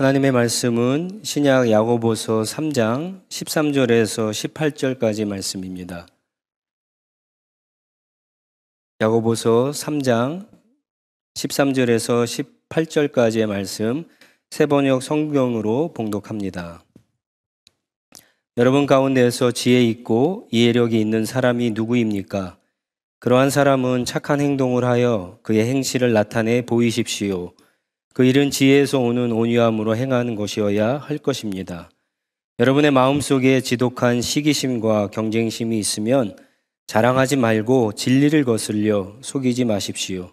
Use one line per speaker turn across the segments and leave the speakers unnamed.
하나님의 말씀은 신약 야고보서 3장 13절에서 18절까지 말씀입니다. 야고보서 3장 13절에서 18절까지의 말씀 새번역 성경으로 봉독합니다. 여러분 가운데에서 지혜 있고 이해력이 있는 사람이 누구입니까? 그러한 사람은 착한 행동을 하여 그의 행실을 나타내 보이십시오. 그 일은 지혜에서 오는 온유함으로 행하는 것이어야 할 것입니다. 여러분의 마음속에 지독한 시기심과 경쟁심이 있으면 자랑하지 말고 진리를 거슬려 속이지 마십시오.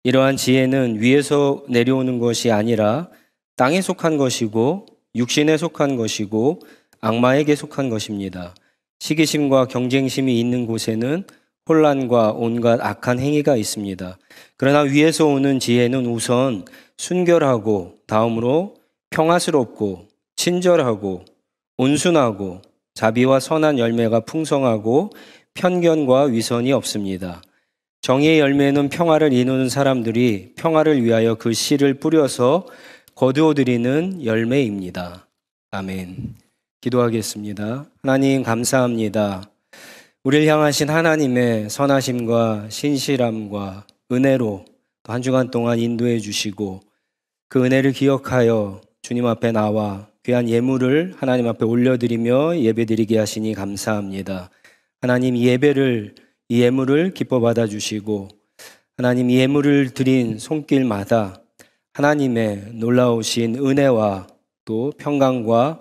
이러한 지혜는 위에서 내려오는 것이 아니라 땅에 속한 것이고 육신에 속한 것이고 악마에게 속한 것입니다. 시기심과 경쟁심이 있는 곳에는 혼란과 온갖 악한 행위가 있습니다. 그러나 위에서 오는 지혜는 우선 순결하고 다음으로 평화스럽고 친절하고 온순하고 자비와 선한 열매가 풍성하고 편견과 위선이 없습니다. 정의의 열매는 평화를 이루는 사람들이 평화를 위하여 그 씨를 뿌려서 거두어들이는 열매입니다. 아멘. 기도하겠습니다. 하나님 감사합니다. 우리를 향하신 하나님의 선하심과 신실함과 은혜로 한 주간 동안 인도해 주시고 그 은혜를 기억하여 주님 앞에 나와 귀한 예물을 하나님 앞에 올려드리며 예배드리게 하시니 감사합니다. 하나님 이 예물을 기뻐 받아주시고 하나님 이 예물을 드린 손길마다 하나님의 놀라우신 은혜와 또 평강과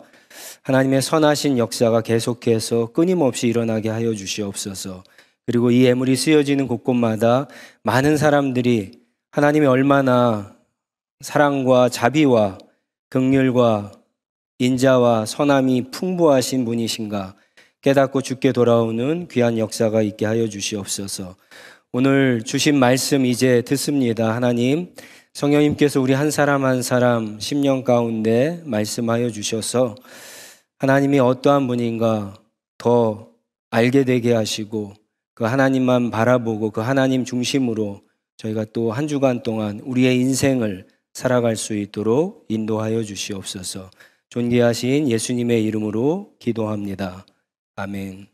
하나님의 선하신 역사가 계속해서 끊임없이 일어나게 하여 주시옵소서. 그리고 이 예물이 쓰여지는 곳곳마다 많은 사람들이 하나님이 얼마나 사랑과 자비와 긍휼과 인자와 선함이 풍부하신 분이신가 깨닫고 주께 돌아오는 귀한 역사가 있게 하여 주시옵소서. 오늘 주신 말씀 이제 듣습니다. 하나님, 성령님께서 우리 한 사람 한 사람 심령 가운데 말씀하여 주셔서 하나님이 어떠한 분인가 더 알게 되게 하시고 그 하나님만 바라보고 그 하나님 중심으로 저희가 또 한 주간 동안 우리의 인생을 살아갈 수 있도록 인도하여 주시옵소서. 존귀하신 예수님의 이름으로 기도합니다. 아멘.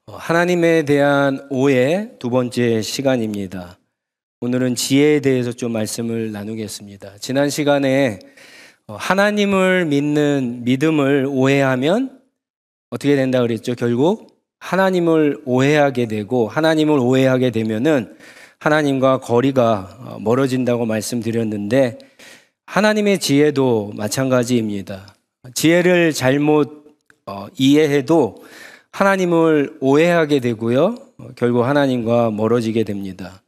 하나님에 대한 오해 두 번째 시간입니다. 오늘은 지혜에 대해서 좀 말씀을 나누겠습니다. 지난 시간에 하나님을 믿는 믿음을 오해하면 어떻게 된다 그랬죠? 결국 하나님을 오해하게 되고 하나님을 오해하게 되면은 하나님과 거리가 멀어진다고 말씀드렸는데 하나님의 지혜도 마찬가지입니다. 지혜를 잘못 이해해도 하나님을 오해하게 되고요. 결국 하나님과 멀어지게 됩니다.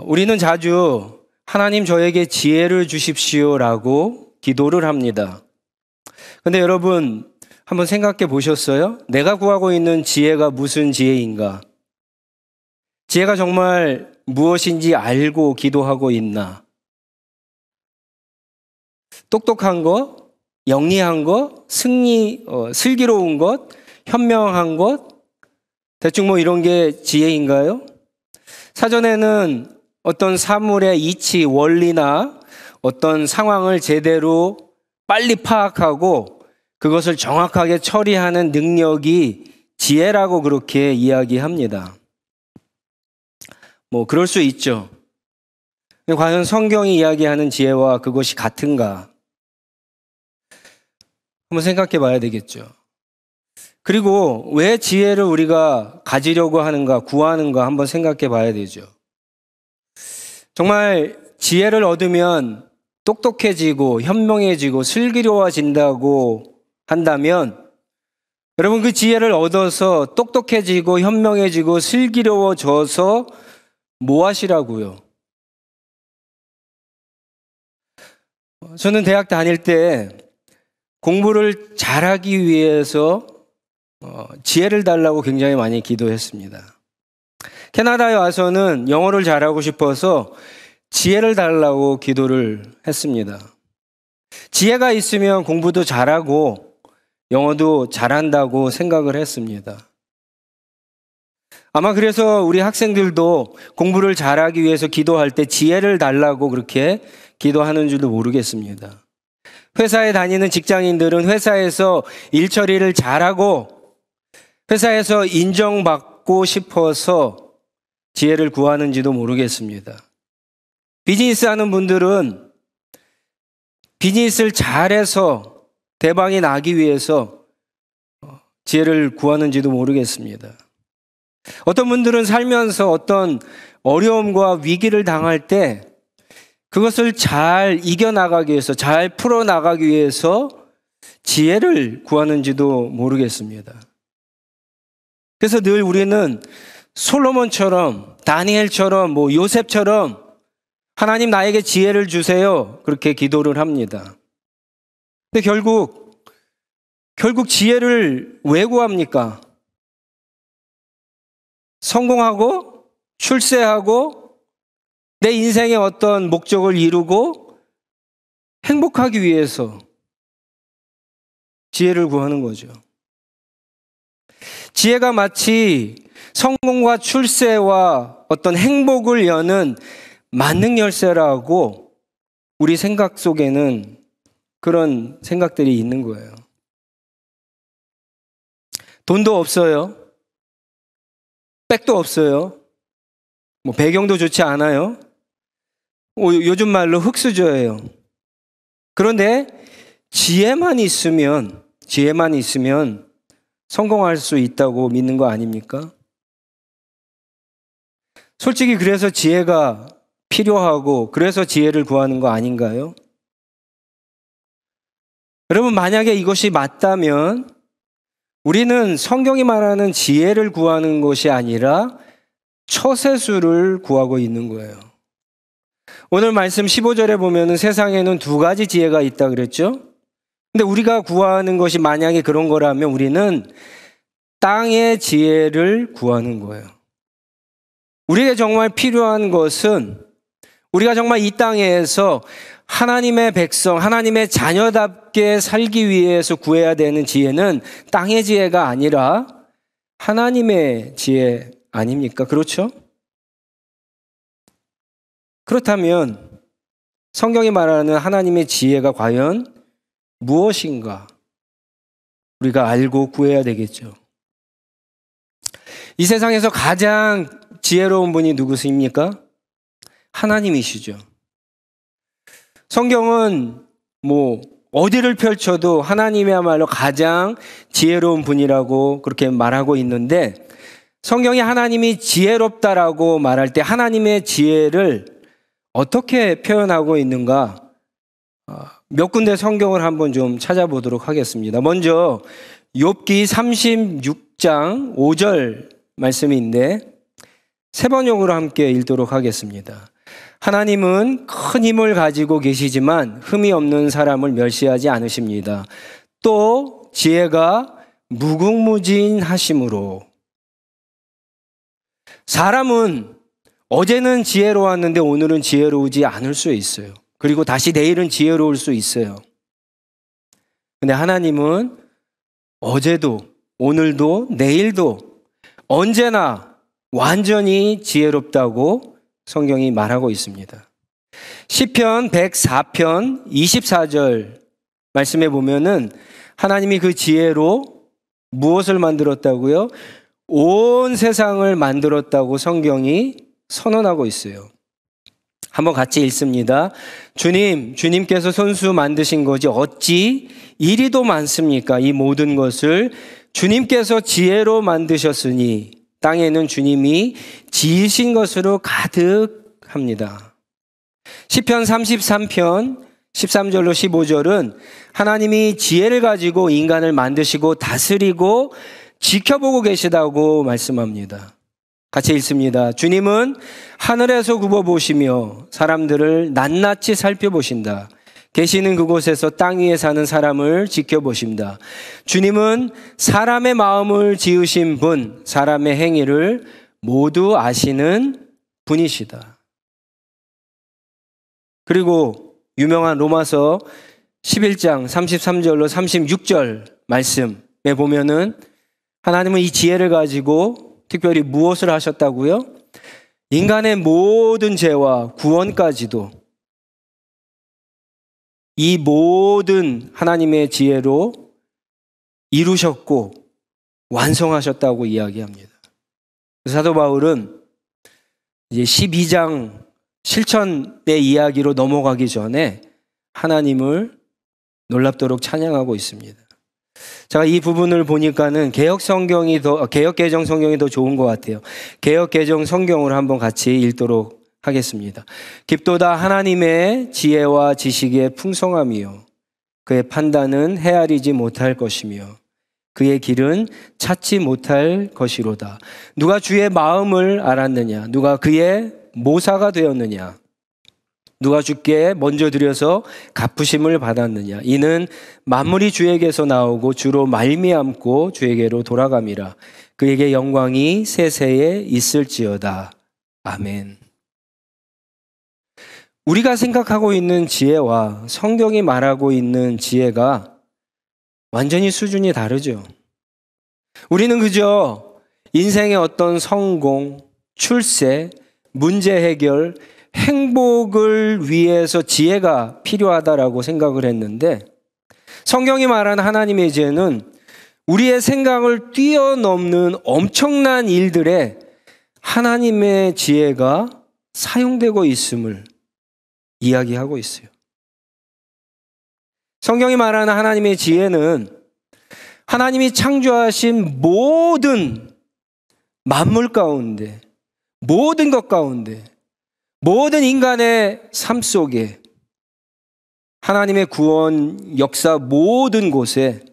우리는 자주 하나님 저에게 지혜를 주십시오라고 기도를 합니다. 근데 여러분 한번 생각해 보셨어요? 내가 구하고 있는 지혜가 무슨 지혜인가? 지혜가 정말 무엇인지 알고 기도하고 있나? 똑똑한 것, 영리한 것, 슬기로운 것, 현명한 것, 대충 뭐 이런 게 지혜인가요? 사전에는 어떤 사물의 이치, 원리나 어떤 상황을 제대로 빨리 파악하고 그것을 정확하게 처리하는 능력이 지혜라고 그렇게 이야기합니다. 뭐 그럴 수 있죠. 과연 성경이 이야기하는 지혜와 그것이 같은가? 한번 생각해 봐야 되겠죠. 그리고 왜 지혜를 우리가 가지려고 하는가, 구하는가 한번 생각해 봐야 되죠. 정말 지혜를 얻으면 똑똑해지고 현명해지고 슬기로워진다고 한다면 여러분 그 지혜를 얻어서 똑똑해지고 현명해지고 슬기로워져서 뭐 하시라고요? 저는 대학 다닐 때 공부를 잘하기 위해서 지혜를 달라고 굉장히 많이 기도했습니다. 캐나다에 와서는 영어를 잘하고 싶어서 지혜를 달라고 기도를 했습니다. 지혜가 있으면 공부도 잘하고 영어도 잘한다고 생각을 했습니다. 아마 그래서 우리 학생들도 공부를 잘하기 위해서 기도할 때 지혜를 달라고 그렇게 기도하는 줄도 모르겠습니다. 회사에 다니는 직장인들은 회사에서 일 처리를 잘하고 회사에서 인정받고 싶어서 지혜를 구하는지도 모르겠습니다. 비즈니스 하는 분들은 비즈니스를 잘해서 대박이 나기 위해서 지혜를 구하는지도 모르겠습니다. 어떤 분들은 살면서 어떤 어려움과 위기를 당할 때 그것을 잘 이겨나가기 위해서, 잘 풀어나가기 위해서 지혜를 구하는지도 모르겠습니다. 그래서 늘 우리는 솔로몬처럼, 다니엘처럼, 요셉처럼 하나님 나에게 지혜를 주세요. 그렇게 기도를 합니다. 근데 결국 지혜를 왜 구합니까? 성공하고, 출세하고, 내 인생의 어떤 목적을 이루고 행복하기 위해서 지혜를 구하는 거죠. 지혜가 마치 성공과 출세와 어떤 행복을 여는 만능 열쇠라고 우리 생각 속에는 그런 생각들이 있는 거예요. 돈도 없어요. 백도 없어요. 배경도 좋지 않아요. 요즘 말로 흙수저예요. 그런데 지혜만 있으면 성공할 수 있다고 믿는 거 아닙니까? 솔직히 그래서 지혜가 필요하고 그래서 지혜를 구하는 거 아닌가요? 여러분, 만약에 이것이 맞다면 우리는 성경이 말하는 지혜를 구하는 것이 아니라 처세술을 구하고 있는 거예요. 오늘 말씀 15절에 보면은 세상에는 두 가지 지혜가 있다 그랬죠? 근데 우리가 구하는 것이 만약에 그런 거라면 우리는 땅의 지혜를 구하는 거예요. 우리에게 정말 필요한 것은 우리가 정말 이 땅에서 하나님의 백성, 하나님의 자녀답게 살기 위해서 구해야 되는 지혜는 땅의 지혜가 아니라 하나님의 지혜 아닙니까? 그렇죠? 그렇다면 성경이 말하는 하나님의 지혜가 과연 무엇인가? 우리가 알고 구해야 되겠죠. 이 세상에서 가장 지혜로운 분이 누구십니까? 하나님이시죠. 성경은 어디를 펼쳐도 하나님이야말로 가장 지혜로운 분이라고 그렇게 말하고 있는데, 성경이 하나님이 지혜롭다라고 말할 때 하나님의 지혜를 어떻게 표현하고 있는가? 몇 군데 성경을 한번 좀 찾아보도록 하겠습니다. 먼저 욥기 36장 5절 말씀인데 세 번역으로 함께 읽도록 하겠습니다. 하나님은 큰 힘을 가지고 계시지만 흠이 없는 사람을 멸시하지 않으십니다. 또 지혜가 무궁무진하심으로. 사람은 어제는 지혜로웠는데 오늘은 지혜로우지 않을 수 있어요. 그리고 다시 내일은 지혜로울 수 있어요. 근데 하나님은 어제도 오늘도 내일도 언제나 완전히 지혜롭다고 성경이 말하고 있습니다. 시편 104편 24절 말씀에 보면은 하나님이 그 지혜로 무엇을 만들었다고요? 온 세상을 만들었다고 성경이 선언하고 있어요. 한번 같이 읽습니다. 주님께서 손수 만드신 것이 어찌 이리도 많습니까? 이 모든 것을 주님께서 지혜로 만드셨으니 땅에는 주님이 지으신 것으로 가득합니다. 시편 33편 13절로 15절은 하나님이 지혜를 가지고 인간을 만드시고 다스리고 지켜보고 계시다고 말씀합니다. 같이 읽습니다. 주님은 하늘에서 굽어보시며 사람들을 낱낱이 살펴보신다. 계시는 그곳에서 땅 위에 사는 사람을 지켜보신다. 주님은 사람의 마음을 지으신 분, 사람의 행위를 모두 아시는 분이시다. 그리고 유명한 로마서 11장 33절로 36절 말씀에 보면은 하나님은 이 지혜를 가지고 특별히 무엇을 하셨다고요? 인간의 모든 죄와 구원까지도 이 모든 하나님의 지혜로 이루셨고 완성하셨다고 이야기합니다. 사도 바울은 이제 12장 실천의 이야기로 넘어가기 전에 하나님을 놀랍도록 찬양하고 있습니다. 제가 이 부분을 보니까는 개역개정 성경이 더 좋은 것 같아요. 개역개정 성경을 한번 같이 읽도록 하겠습니다. 깊도다 하나님의 지혜와 지식의 풍성함이요 그의 판단은 헤아리지 못할 것이며 그의 길은 찾지 못할 것이로다. 누가 주의 마음을 알았느냐? 누가 그의 모사가 되었느냐? 누가 주께 먼저 드려서 갚으심을 받았느냐? 이는 만물이 주에게서 나오고 주로 말미암고 주에게로 돌아감이라. 그에게 영광이 세세에 있을지어다. 아멘. 우리가 생각하고 있는 지혜와 성경이 말하고 있는 지혜가 완전히 수준이 다르죠. 우리는 그저 인생의 어떤 성공, 출세, 문제 해결, 행복을 위해서 지혜가 필요하다라고 생각을 했는데 성경이 말하는 하나님의 지혜는 우리의 생각을 뛰어넘는 엄청난 일들에 하나님의 지혜가 사용되고 있음을 이야기하고 있어요. 성경이 말하는 하나님의 지혜는 하나님이 창조하신 모든 만물 가운데, 모든 것 가운데, 모든 인간의 삶 속에 하나님의 구원 역사 모든 곳에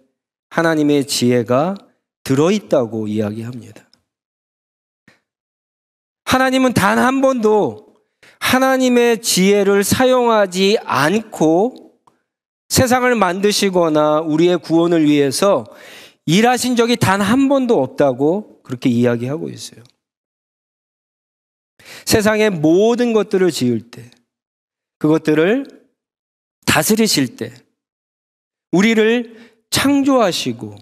하나님의 지혜가 들어있다고 이야기합니다. 하나님은 단 한 번도 하나님의 지혜를 사용하지 않고 세상을 만드시거나 우리의 구원을 위해서 일하신 적이 단 한 번도 없다고 그렇게 이야기하고 있어요. 세상의 모든 것들을 지을 때, 그것들을 다스리실 때, 우리를 창조하시고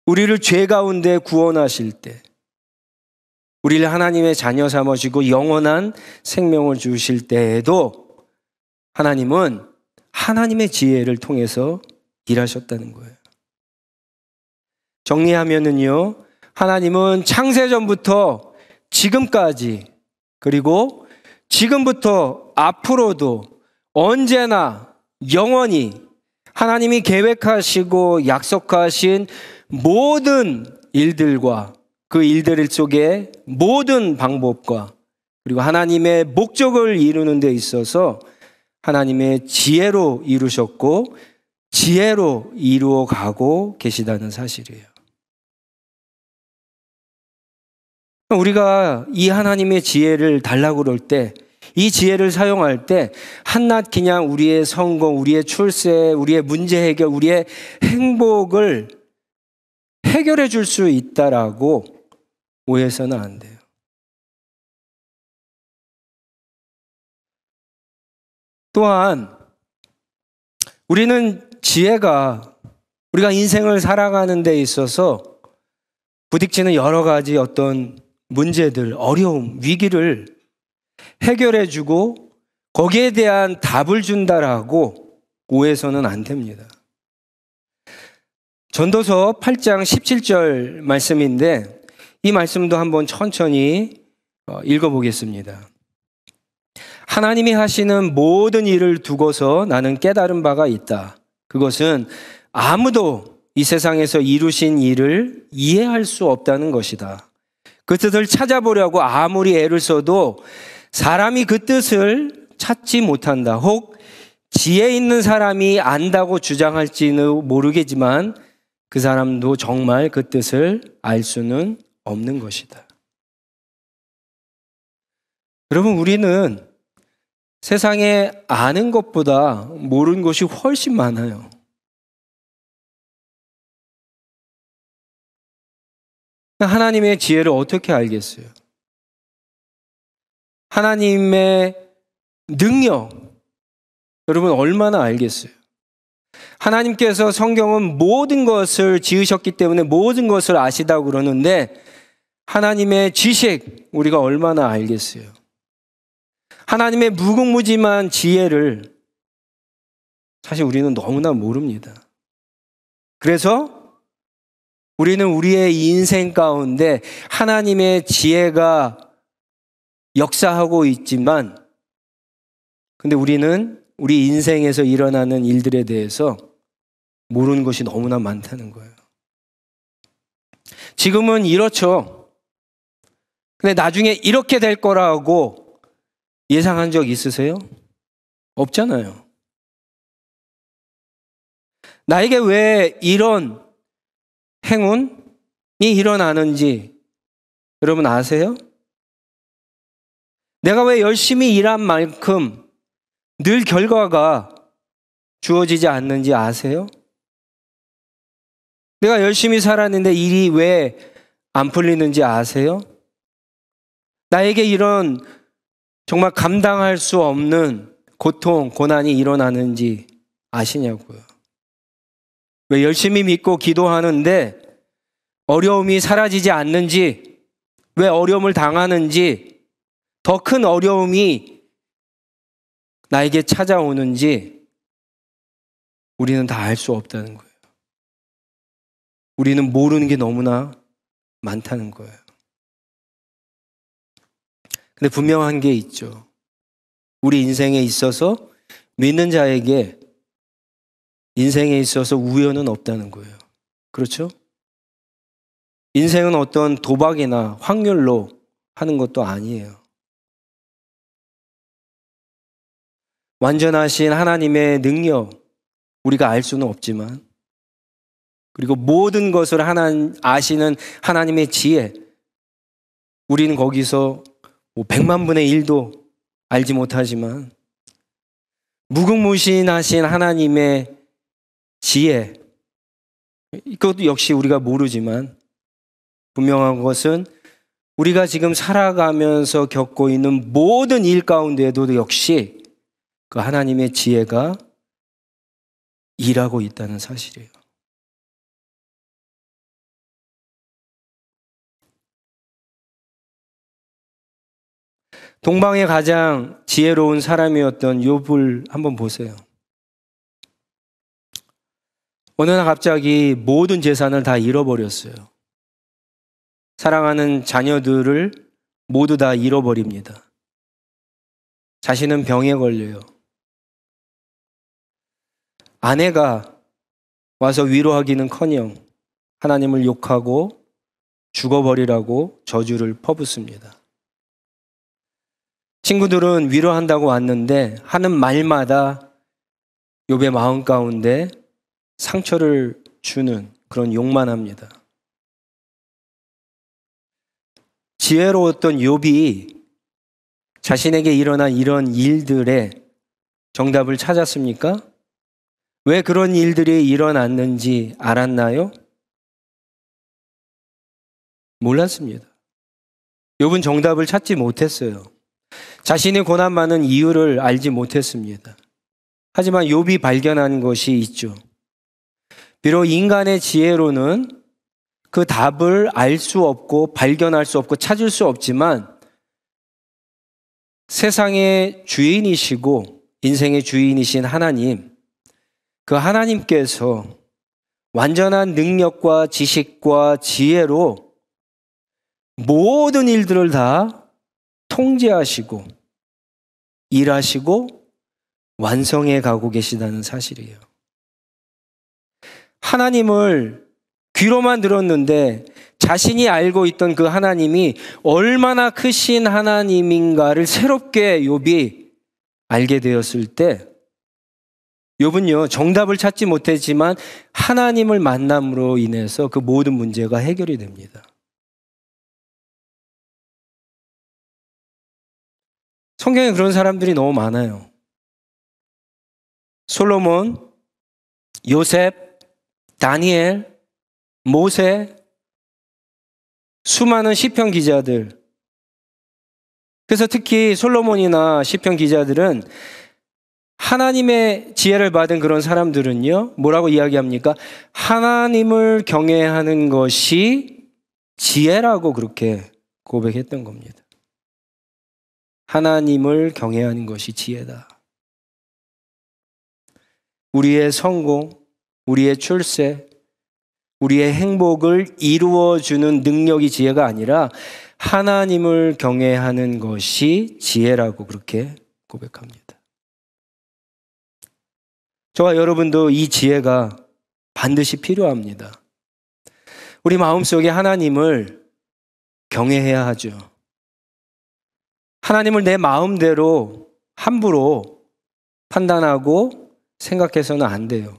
우리를 죄 가운데 구원하실 때, 우리를 하나님의 자녀 삼으시고 영원한 생명을 주실 때에도 하나님은 하나님의 지혜를 통해서 일하셨다는 거예요. 정리하면은요, 하나님은 창세전부터 지금까지 그리고 지금부터 앞으로도 언제나 영원히 하나님이 계획하시고 약속하신 모든 일들과 그 일들 속에 모든 방법과 그리고 하나님의 목적을 이루는 데 있어서 하나님의 지혜로 이루셨고 지혜로 이루어 가고 계시다는 사실이에요. 우리가 이 하나님의 지혜를 달라고 그럴 때, 이 지혜를 사용할 때 한낱 그냥 우리의 성공, 우리의 출세, 우리의 문제 해결, 우리의 행복을 해결해 줄 수 있다라고 오해해서는 안 돼요. 또한 우리는 지혜가 우리가 인생을 살아가는 데 있어서 부딪히는 여러 가지 어떤 문제들, 어려움, 위기를 해결해 주고 거기에 대한 답을 준다라고 오해해서는 안 됩니다. 전도서 8장 17절 말씀인데 이 말씀도 한번 천천히 읽어보겠습니다. 하나님이 하시는 모든 일을 두고서 나는 깨달은 바가 있다. 그것은 아무도 이 세상에서 이루신 일을 이해할 수 없다는 것이다. 그 뜻을 찾아보려고 아무리 애를 써도 사람이 그 뜻을 찾지 못한다. 혹 지혜 있는 사람이 안다고 주장할지는 모르겠지만 그 사람도 정말 그 뜻을 알 수는 없는 것이다. 여러분, 우리는 세상에 아는 것보다 모르는 것이 훨씬 많아요. 하나님의 지혜를 어떻게 알겠어요? 하나님의 능력, 여러분 얼마나 알겠어요? 하나님께서 성경은 모든 것을 지으셨기 때문에 모든 것을 아시다고 그러는데 하나님의 지식 우리가 얼마나 알겠어요? 하나님의 무궁무진한 지혜를 사실 우리는 너무나 모릅니다. 그래서 우리는 우리의 인생 가운데 하나님의 지혜가 역사하고 있지만, 근데 우리는 우리 인생에서 일어나는 일들에 대해서 모르는 것이 너무나 많다는 거예요. 지금은 이렇죠. 근데 나중에 이렇게 될 거라고 예상한 적 있으세요? 없잖아요. 나에게 왜 이런 행운이 일어나는지 여러분 아세요? 내가 왜 열심히 일한 만큼 늘 결과가 주어지지 않는지 아세요? 내가 열심히 살았는데 일이 왜 안 풀리는지 아세요? 나에게 이런 정말 감당할 수 없는 고통, 고난이 일어나는지 아시냐고요. 왜 열심히 믿고 기도하는데 어려움이 사라지지 않는지, 왜 어려움을 당하는지, 더 큰 어려움이 나에게 찾아오는지 우리는 다 알 수 없다는 거예요. 우리는 모르는 게 너무나 많다는 거예요. 근데 분명한 게 있죠. 우리 인생에 있어서 믿는 자에게 인생에 있어서 우연은 없다는 거예요. 그렇죠? 인생은 어떤 도박이나 확률로 하는 것도 아니에요. 완전하신 하나님의 능력, 우리가 알 수는 없지만, 그리고 모든 것을 아시는 하나님의 지혜, 우리는 거기서 100만 분의 1도 알지 못하지만 무궁무진하신 하나님의 지혜, 이것도 역시 우리가 모르지만 분명한 것은 우리가 지금 살아가면서 겪고 있는 모든 일 가운데에도 역시 그 하나님의 지혜가 일하고 있다는 사실이에요. 동방의 가장 지혜로운 사람이었던 욥을 한번 보세요. 어느 날 갑자기 모든 재산을 다 잃어버렸어요. 사랑하는 자녀들을 모두 다 잃어버립니다. 자신은 병에 걸려요. 아내가 와서 위로하기는커녕 하나님을 욕하고 죽어버리라고 저주를 퍼붓습니다. 친구들은 위로한다고 왔는데 하는 말마다 욥의 마음 가운데 상처를 주는 그런 욕만 합니다. 지혜로웠던 욥이 자신에게 일어난 이런 일들의 정답을 찾았습니까? 왜 그런 일들이 일어났는지 알았나요? 몰랐습니다. 욥은 정답을 찾지 못했어요. 자신의 고난 많은 이유를 알지 못했습니다. 하지만 욥이 발견한 것이 있죠. 비록 인간의 지혜로는 그 답을 알 수 없고 발견할 수 없고 찾을 수 없지만 세상의 주인이시고 인생의 주인이신 하나님, 그 하나님께서 완전한 능력과 지식과 지혜로 모든 일들을 다 통제하시고 일하시고 완성해 가고 계시다는 사실이에요. 하나님을 귀로만 들었는데 자신이 알고 있던 그 하나님이 얼마나 크신 하나님인가를 새롭게 욥이 알게 되었을 때 욥은요, 정답을 찾지 못했지만 하나님을 만남으로 인해서 그 모든 문제가 해결이 됩니다. 성경에 그런 사람들이 너무 많아요. 솔로몬, 요셉, 다니엘, 모세, 수많은 시편 기자들. 그래서 특히 솔로몬이나 시편 기자들은 하나님의 지혜를 받은 그런 사람들은요, 뭐라고 이야기합니까? 하나님을 경외하는 것이 지혜라고 그렇게 고백했던 겁니다. 하나님을 경외하는 것이 지혜다. 우리의 성공, 우리의 출세, 우리의 행복을 이루어주는 능력이 지혜가 아니라 하나님을 경외하는 것이 지혜라고 그렇게 고백합니다. 저와 여러분도 이 지혜가 반드시 필요합니다. 우리 마음속에 하나님을 경외해야 하죠. 하나님을 내 마음대로 함부로 판단하고 생각해서는 안 돼요.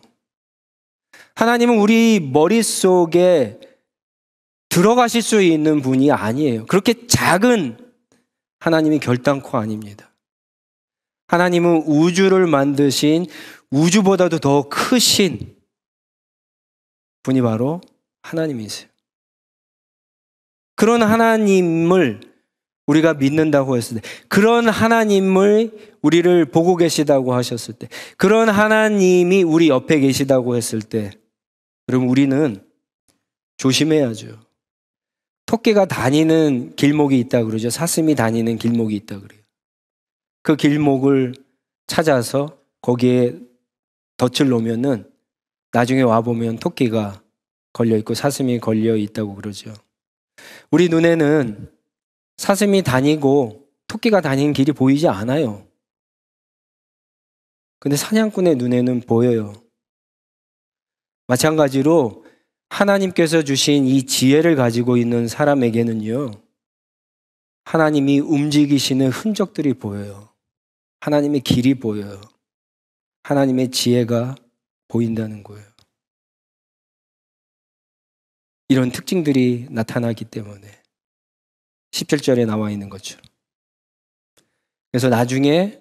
하나님은 우리 머릿속에 들어가실 수 있는 분이 아니에요. 그렇게 작은 하나님이 결단코 아닙니다. 하나님은 우주를 만드신 우주보다도 더 크신 분이 바로 하나님이세요. 그런 하나님을 우리가 믿는다고 했을 때, 그런 하나님을 우리를 보고 계시다고 하셨을 때, 그런 하나님이 우리 옆에 계시다고 했을 때, 그럼 우리는 조심해야죠. 토끼가 다니는 길목이 있다 그러죠. 사슴이 다니는 길목이 있다 그래요. 그 길목을 찾아서 거기에 덫을 놓으면은 나중에 와보면 토끼가 걸려있고 사슴이 걸려있다고 그러죠. 우리 눈에는 사슴이 다니고 토끼가 다니는 길이 보이지 않아요. 근데 사냥꾼의 눈에는 보여요. 마찬가지로 하나님께서 주신 이 지혜를 가지고 있는 사람에게는요, 하나님이 움직이시는 흔적들이 보여요. 하나님의 길이 보여요. 하나님의 지혜가 보인다는 거예요. 이런 특징들이 나타나기 때문에 17절에 나와 있는 것처럼. 그래서 나중에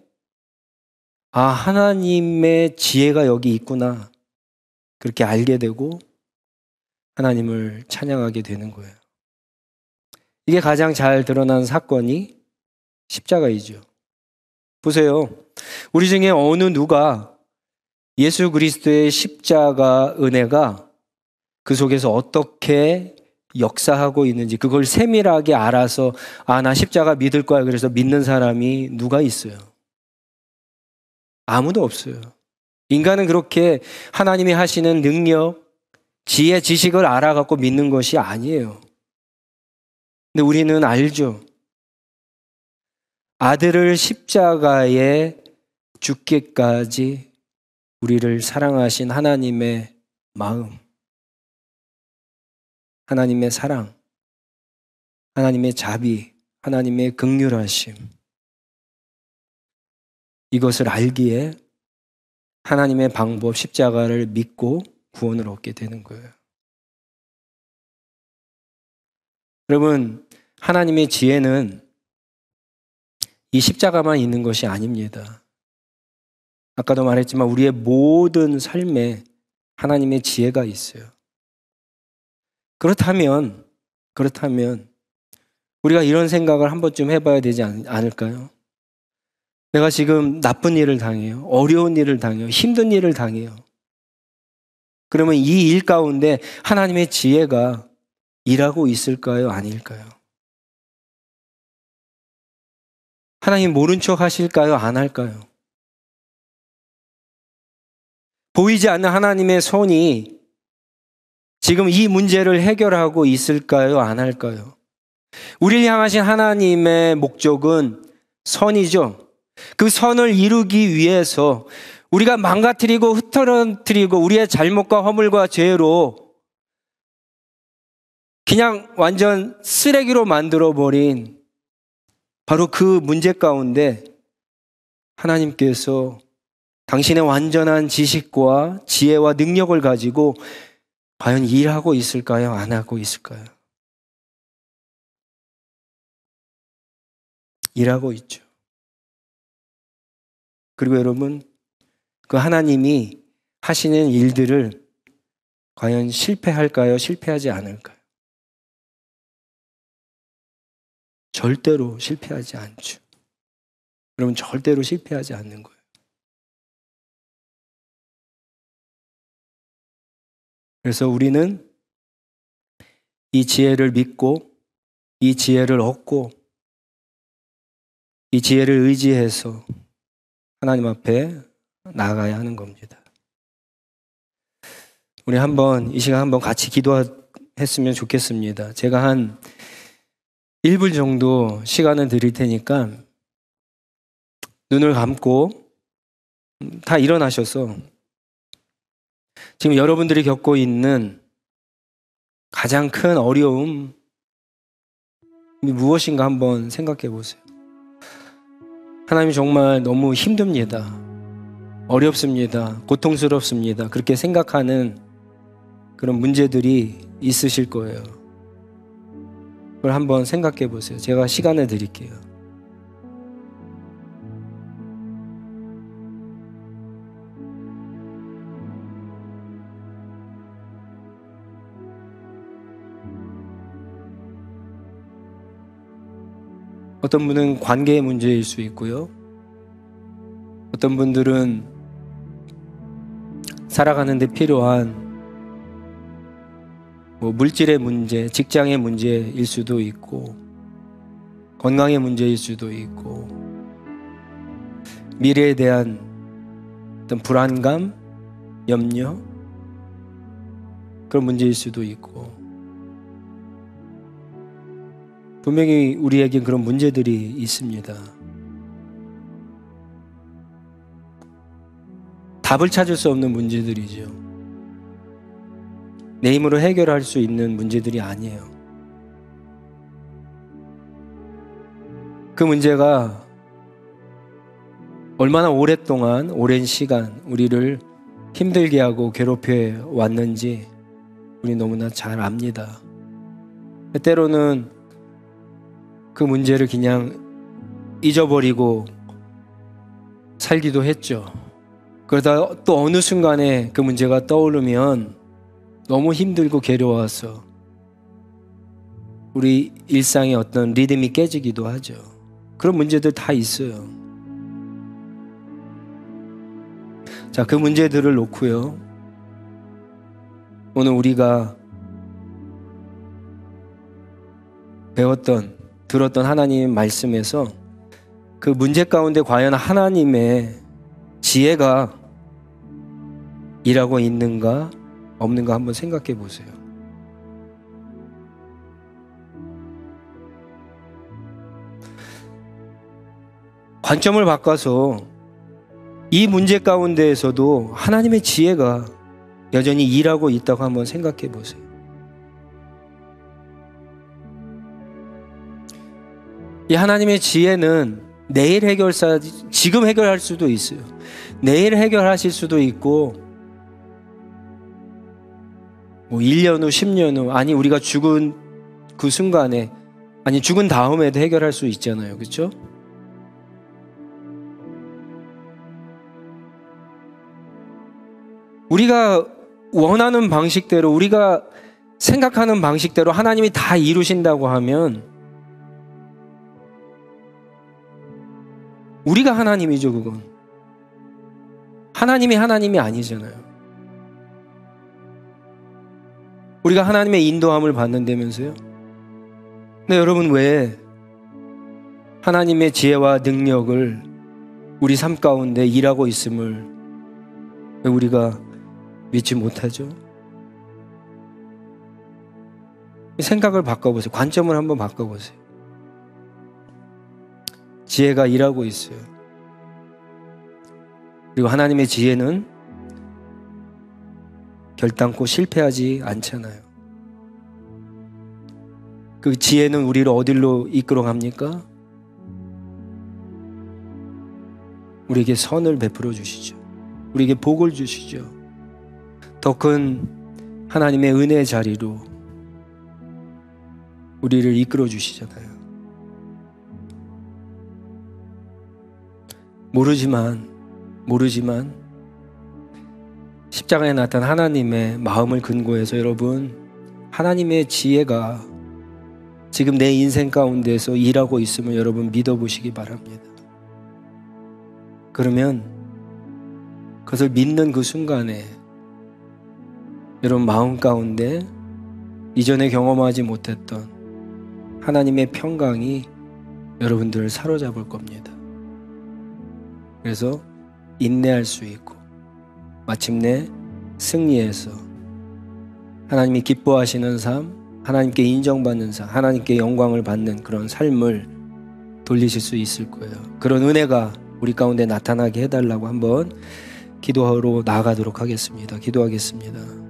하나님의 지혜가 여기 있구나, 그렇게 알게 되고 하나님을 찬양하게 되는 거예요. 이게 가장 잘 드러난 사건이 십자가이죠. 보세요. 우리 중에 어느 누가 예수 그리스도의 십자가 은혜가 그 속에서 어떻게 역사하고 있는지 그걸 세밀하게 알아서 나 십자가 믿을 거야, 그래서 믿는 사람이 누가 있어요? 아무도 없어요. 인간은 그렇게 하나님이 하시는 능력, 지혜, 지식을 알아갖고 믿는 것이 아니에요. 근데 우리는 알죠. 아들을 십자가에 죽기까지 우리를 사랑하신 하나님의 마음, 하나님의 사랑, 하나님의 자비, 하나님의 긍휼하심, 이것을 알기에 하나님의 방법 십자가를 믿고 구원을 얻게 되는 거예요. 여러분, 하나님의 지혜는 이 십자가만 있는 것이 아닙니다. 아까도 말했지만 우리의 모든 삶에 하나님의 지혜가 있어요. 그렇다면 우리가 이런 생각을 한 번쯤 해봐야 되지 않을까요? 내가 지금 나쁜 일을 당해요. 어려운 일을 당해요. 힘든 일을 당해요. 그러면 이 일 가운데 하나님의 지혜가 일하고 있을까요? 아닐까요? 하나님 모른 척 하실까요? 안 할까요? 보이지 않는 하나님의 손이 지금 이 문제를 해결하고 있을까요? 안 할까요? 우리를 향하신 하나님의 목적은 선이죠. 그 선을 이루기 위해서 우리가 망가뜨리고 흐트러뜨리고 우리의 잘못과 허물과 죄로 그냥 완전 쓰레기로 만들어버린 바로 그 문제 가운데 하나님께서 당신의 완전한 지식과 지혜와 능력을 가지고 과연 일하고 있을까요? 안 하고 있을까요? 일하고 있죠. 그리고 여러분, 그 하나님이 하시는 일들을 과연 실패할까요? 실패하지 않을까요? 절대로 실패하지 않죠. 여러분, 절대로 실패하지 않는 거예요. 그래서 우리는 이 지혜를 믿고 이 지혜를 얻고 이 지혜를 의지해서 하나님 앞에 나아가야 하는 겁니다. 우리 이 시간 한번 같이 기도했으면 좋겠습니다. 제가 한 1분 정도 시간을 드릴 테니까 눈을 감고 다 일어나셔서 지금 여러분들이 겪고 있는 가장 큰 어려움이 무엇인가 한번 생각해 보세요. 하나님이 정말 너무 힘듭니다. 어렵습니다. 고통스럽습니다. 그렇게 생각하는 그런 문제들이 있으실 거예요. 그걸 한번 생각해 보세요. 제가 시간을 드릴게요. 어떤 분은 관계의 문제일 수 있고요. 어떤 분들은 살아가는 데 필요한 물질의 문제, 직장의 문제일 수도 있고 건강의 문제일 수도 있고 미래에 대한 어떤 불안감, 염려 그런 문제일 수도 있고 분명히 우리에겐 그런 문제들이 있습니다. 답을 찾을 수 없는 문제들이죠. 내 힘으로 해결할 수 있는 문제들이 아니에요. 그 문제가 얼마나 오랫동안, 오랜 시간 우리를 힘들게 하고 괴롭혀 왔는지 우리 너무나 잘 압니다. 때로는 그 문제를 그냥 잊어버리고 살기도 했죠. 그러다 또 어느 순간에 그 문제가 떠오르면 너무 힘들고 괴로워서 우리 일상의 어떤 리듬이 깨지기도 하죠. 그런 문제들 다 있어요. 자, 그 문제들을 놓고요. 오늘 우리가 들었던 하나님의 말씀에서 그 문제 가운데 과연 하나님의 지혜가 일하고 있는가 없는가 한번 생각해 보세요. 관점을 바꿔서 이 문제 가운데에서도 하나님의 지혜가 여전히 일하고 있다고 한번 생각해 보세요. 이 하나님의 지혜는 내일 지금 해결할 수도 있어요. 내일 해결하실 수도 있고 1년 후, 10년 후, 아니 우리가 죽은 그 순간에, 아니 죽은 다음에도 해결할 수 있잖아요. 그렇죠? 우리가 원하는 방식대로, 우리가 생각하는 방식대로 하나님이 다 이루신다고 하면 우리가 하나님이죠. 그건 하나님이 아니잖아요. 우리가 하나님의 인도함을 받는다면서요. 근데 여러분, 왜 하나님의 지혜와 능력을 우리 삶 가운데 일하고 있음을 왜 우리가 믿지 못하죠? 생각을 바꿔보세요. 관점을 한번 바꿔보세요. 지혜가 일하고 있어요. 그리고 하나님의 지혜는 결단코 실패하지 않잖아요. 그 지혜는 우리를 어디로 이끌어 갑니까? 우리에게 선을 베풀어 주시죠. 우리에게 복을 주시죠. 더 큰 하나님의 은혜의 자리로 우리를 이끌어 주시잖아요. 모르지만 십자가에 나타난 하나님의 마음을 근거해서 여러분, 하나님의 지혜가 지금 내 인생 가운데서 일하고 있음을 여러분 믿어보시기 바랍니다. 그러면 그것을 믿는 그 순간에 여러분 마음 가운데 이전에 경험하지 못했던 하나님의 평강이 여러분들을 사로잡을 겁니다. 그래서 인내할 수 있고 마침내 승리해서 하나님이 기뻐하시는 삶, 하나님께 인정받는 삶, 하나님께 영광을 받는 그런 삶을 돌리실 수 있을 거예요. 그런 은혜가 우리 가운데 나타나게 해달라고 한번 기도하러 나아가도록 하겠습니다. 기도하겠습니다.